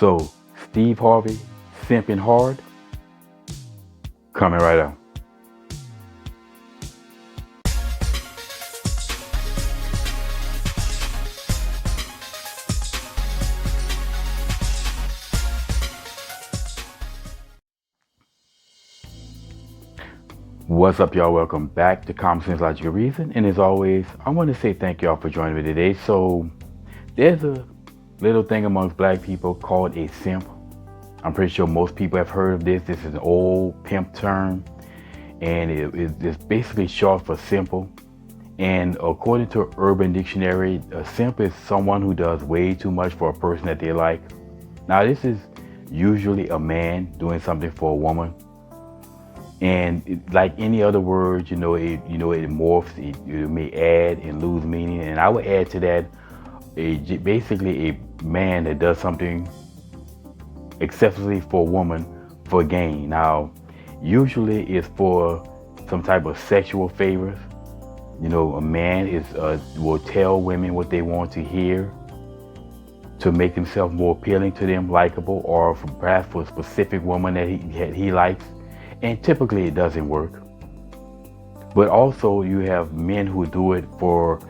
So, Steve Harvey, Simpin Hard, coming right up. What's up, y'all? Welcome back to Common Sense Logical Reason. And as always, I want to say thank y'all for joining me today. So, there's a little thing amongst black people called a simp. I'm pretty sure most people have heard of this. This is an old pimp term, and it's basically short for simple. And according to Urban Dictionary, a simp is someone who does way too much for a person that they like. Now, this is usually a man doing something for a woman. And like any other word, it morphs. It may add and lose meaning. And I would add to that basically a man that does something excessively for a woman for gain. Now, usually it's for some type of sexual favors. A man will tell women what they want to hear to make himself more appealing to them, likable, or perhaps for a specific woman that he likes. And typically it doesn't work. But also you have men who do it for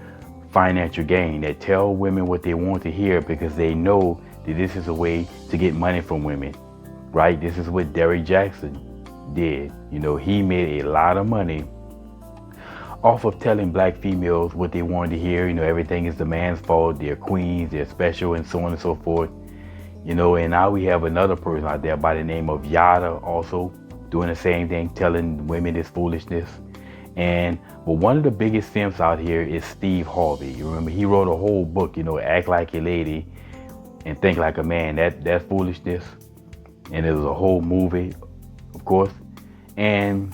financial gain, that tell women what they want to hear because they know that this is a way to get money from women, right? This is what Derrick Jackson did. He made a lot of money off of telling black females what they wanted to hear. Everything is the man's fault, they're queens, they're special, and so on and so forth. And now we have another person out there by the name of Yada also doing the same thing, telling women this foolishness. But one of the biggest simps out here is Steve Harvey. You remember, he wrote a whole book, Act Like a Lady and Think Like a Man. That foolishness. And it was a whole movie, of course. And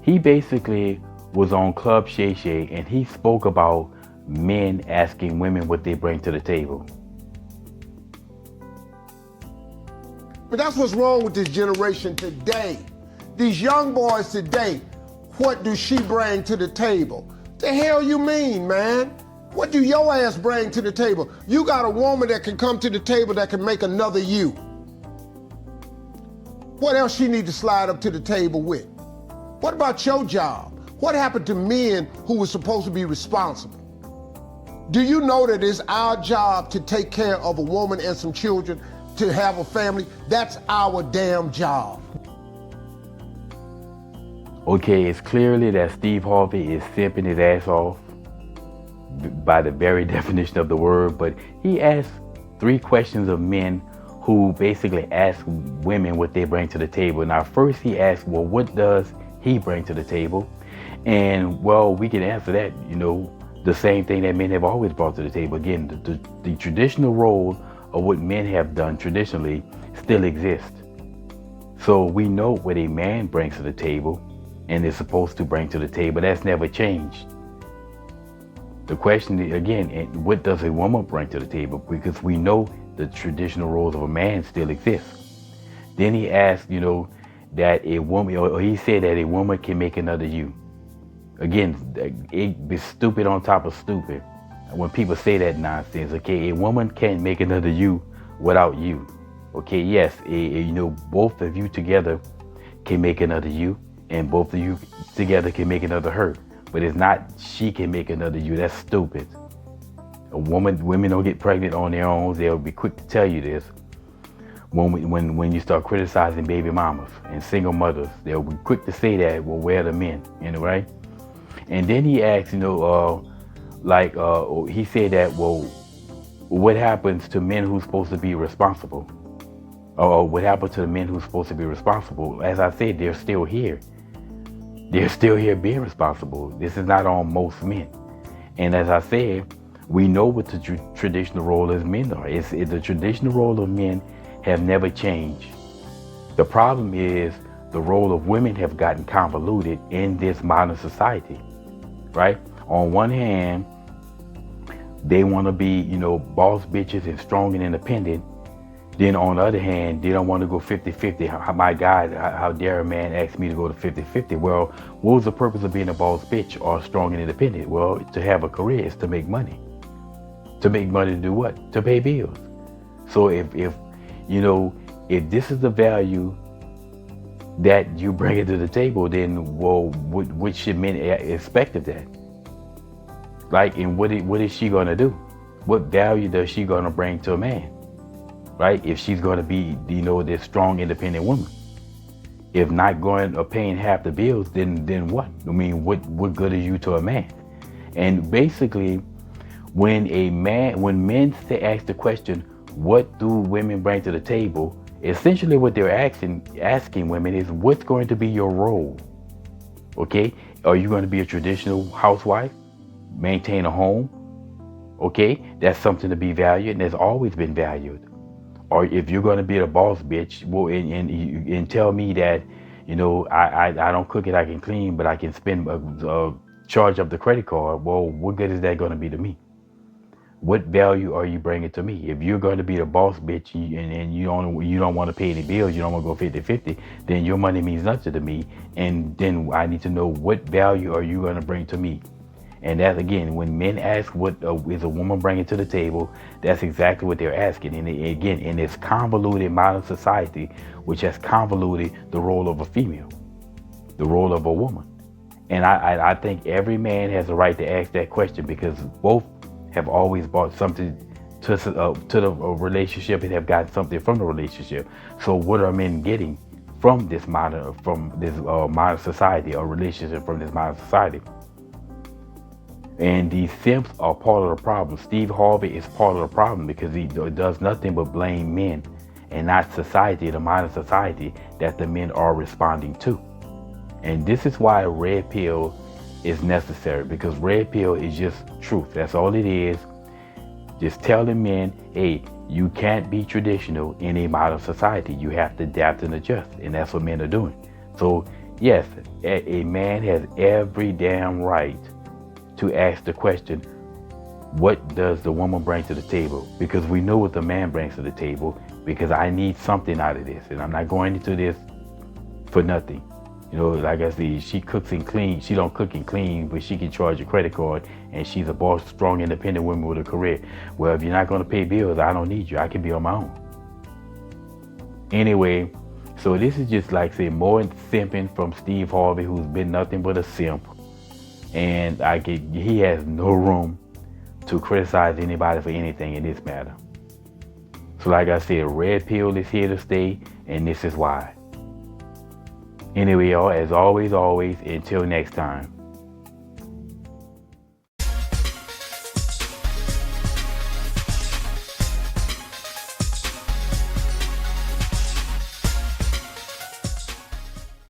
he basically was on Club Shay Shay, and he spoke about men asking women what they bring to the table. But that's what's wrong with this generation today. These young boys today, what do she bring to the table? The hell you mean, man? What do your ass bring to the table? You got a woman that can come to the table that can make another you. What else she need to slide up to the table with? What about your job? What happened to men who were supposed to be responsible? Do you know that it's our job to take care of a woman and some children, to have a family? That's our damn job. Okay, it's clearly that Steve Harvey is simping his ass off by the very definition of the word, but he asked 3 questions of men who basically ask women what they bring to the table. Now, first he asked, well, what does he bring to the table? And well, we can answer that, the same thing that men have always brought to the table. Again, the traditional role of what men have done traditionally still exists. So we know what a man brings to the table and is supposed to bring to the table. That's never changed. The question is, again, what does a woman bring to the table? Because we know the traditional roles of a man still exist. Then he asked, that a woman, or he said that a woman can make another you. Again, it be stupid on top of stupid when people say that nonsense. Okay, a woman can't make another you without you. Okay, yes, both of you together can make another you, and both of you together can make another her. But it's not she can make another you. That's stupid. Women don't get pregnant on their own. They'll be quick to tell you this. When you start criticizing baby mamas and single mothers, they'll be quick to say that. Well, where are the men? Right? And then he asked, he said that, well, what happens to men who's supposed to be responsible? Or what happened to the men who's supposed to be responsible? As I said, they're still here. They're still here being responsible. This is not on most men. And as I said, we know what the traditional role as men are. The traditional role of men have never changed. The problem is the role of women have gotten convoluted in this modern society, right? On one hand, they want to be, boss bitches and strong and independent. Then on the other hand, they don't want to go 50-50. My God, how dare a man ask me to go to 50-50? Well, what was the purpose of being a boss bitch or strong and independent? Well, to have a career is to make money. To make money to do what? To pay bills. So if You know, if this is the value that you bring it to the table, then well, what should men expect of that? Like, and what is she gonna do? What value does she gonna bring to a man? Right? If she's gonna be, this strong, independent woman. If not going or paying half the bills, then what? I mean, what good is you to a man? And basically, when men say ask the question, what do women bring to the table? Essentially, what they're asking women is, what's going to be your role? Okay, are you going to be a traditional housewife, maintain a home? Okay, that's something to be valued, and has always been valued. Or if you're going to be the boss bitch, well, and tell me that, I don't cook it, I can clean, but I can spend charge of the credit card. Well, what good is that going to be to me? What value are you bringing to me? If you're going to be the boss bitch and you don't want to pay any bills, you don't want to go 50-50, then your money means nothing to me. And then I need to know, what value are you going to bring to me? And that, again, when men ask what is a woman bringing to the table, that's exactly what they're asking. And again, in this convoluted modern society, which has convoluted the role of a female, the role of a woman. And I think every man has a right to ask that question, because both have always brought something to the relationship and have gotten something from the relationship. So what are men getting from this modern society, or relationship from this modern society? And these simps are part of the problem. Steve Harvey is part of the problem, because he does nothing but blame men and not society, the modern society that the men are responding to. And this is why red pill is necessary, because red pill is just truth. That's all it is. Just telling men, hey, you can't be traditional in a modern society. You have to adapt and adjust. And that's what men are doing. So yes, a man has every damn right to ask the question, what does the woman bring to the table? Because we know what the man brings to the table, because I need something out of this. And I'm not going into this for nothing. Like I said, she cooks and cleans. She don't cook and clean, but she can charge a credit card, and she's a boss, strong, independent woman with a career. Well, if you're not going to pay bills, I don't need you. I can be on my own. Anyway, so this is just, like I say, more simping from Steve Harvey, who's been nothing but a simp. And he has no room to criticize anybody for anything in this matter. So like I said, red pill is here to stay, and this is why. Anyway, y'all, as always, until next time.